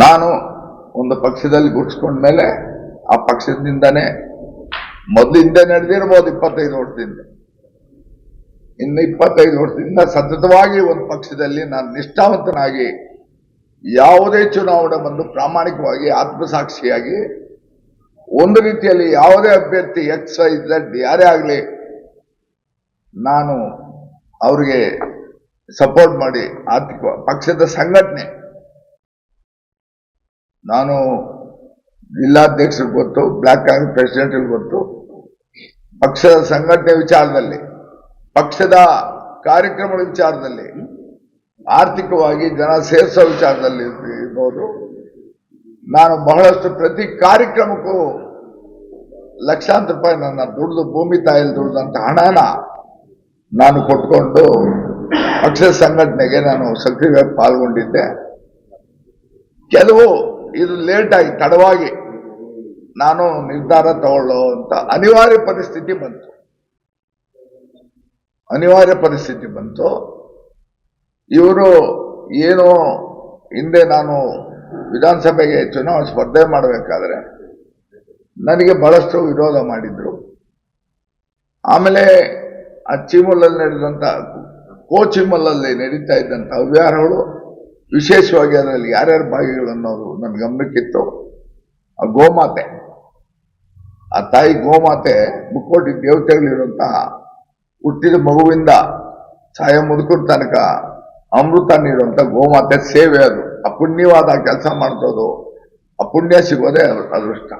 ನಾನು ಒಂದು ಪಕ್ಷದಲ್ಲಿ ಗುರ್ಸ್ಕೊಂಡ ಮೇಲೆ ಆ ಪಕ್ಷದಿಂದನೇ ಮೊದಲಿಂದ ನಡೆದಿರಬಹುದು 25 ವರ್ಷದಿಂದ. ಇನ್ನು 25 ವರ್ಷದಿಂದ ಸತತವಾಗಿ ಒಂದು ಪಕ್ಷದಲ್ಲಿ ನಾನು ನಿಷ್ಠಾವಂತನಾಗಿ ಯಾವುದೇ ಚುನಾವಣೆ ಬಂದು ಪ್ರಾಮಾಣಿಕವಾಗಿ ಆತ್ಮಸಾಕ್ಷಿಯಾಗಿ ಒಂದು ರೀತಿಯಲ್ಲಿ ಯಾವುದೇ ಅಭ್ಯರ್ಥಿ XYZ ಯಾರೇ ಆಗಲಿ ನಾನು ಅವರಿಗೆ ಸಪೋರ್ಟ್ ಮಾಡಿ ಆರ್ಥಿಕ ಪಕ್ಷದ ಸಂಘಟನೆ ನಾನು ಜಿಲ್ಲಾಧ್ಯಕ್ಷರಿಗೆ ಗೊತ್ತು, ಬ್ಲಾಕ್ ಕಾಂಗ್ರೆಸ್ ಪ್ರೆಸಿಡೆಂಟ್ ಗೊತ್ತು, ಪಕ್ಷದ ಸಂಘಟನೆ ವಿಚಾರದಲ್ಲಿ, ಪಕ್ಷದ ಕಾರ್ಯಕ್ರಮಗಳ ವಿಚಾರದಲ್ಲಿ, ಆರ್ಥಿಕವಾಗಿ ಜನ ಸೇರಿಸೋ ವಿಚಾರದಲ್ಲಿ ಇರ್ಬೋದು. ನಾನು ಬಹಳಷ್ಟು ಪ್ರತಿ ಕಾರ್ಯಕ್ರಮಕ್ಕೂ ಲಕ್ಷಾಂತರ ರೂಪಾಯಿ ನನ್ನ ದುಡ್ದು ಭೂಮಿ ತಾಯಲ್ಲಿ ದುಡ್ದಂತ ಹಣನ ನಾನು ಕೊಟ್ಕೊಂಡು ಪಕ್ಷದ ಸಂಘಟನೆಗೆ ನಾನು ಸಕ್ರಿಯವಾಗಿ ಪಾಲ್ಗೊಂಡಿದ್ದೆ. ಕೆಲವು ಇದು ಲೇಟ್ ಆಗಿ ತಡವಾಗಿ ನಾನು ನಿರ್ಧಾರ ತಗೊಳ್ಳುವಂತ ಅನಿವಾರ್ಯ ಪರಿಸ್ಥಿತಿ ಬಂತು. ಇವರು ಏನೋ ಹಿಂದೆ ನಾನು ವಿಧಾನಸಭೆಗೆ ಚುನಾವಣೆ ಸ್ಪರ್ಧೆ ಮಾಡಬೇಕಾದ್ರೆ ನನಗೆ ಬಹಳಷ್ಟು ವಿರೋಧ ಮಾಡಿದ್ರು. ಆಮೇಲೆ ಆ ಚಿಮಲಲ್ಲಿ ನಡೆದಂತ ಕೋಚಿಮಲಲ್ಲಿ ನಡೀತಾ ಇದ್ದಂತ ಅವ್ಯವಹಾರಗಳು, ವಿಶೇಷವಾಗಿ ಅದರಲ್ಲಿ ಯಾರ್ಯಾರ ಭಾಗಿಗಳು ಅನ್ನೋದು ನನ್ನ ಗಮನಕ್ಕಿತ್ತು. ಆ ಗೋಮಾತೆ, ಆ ತಾಯಿ ಗೋಮಾತೆ ಮುಕ್ಕೋಟಿ ದೇವತೆಗಳಿರುವಂತಹ ಹುಟ್ಟಿದ ಮಗುವಿಂದ ಸಾಯ ಮುದುಕರ ತನಕ ಅಮೃತ ನೀಡುವಂತ ಗೋಮಾತೆ ಸೇವೆ, ಅದು ಅಪುಣ್ಯವಾದ ಕೆಲಸ ಮಾಡ್ತೋದು, ಅಪುಣ್ಯ ಸಿಗೋದೇ ಅದೃಷ್ಟ.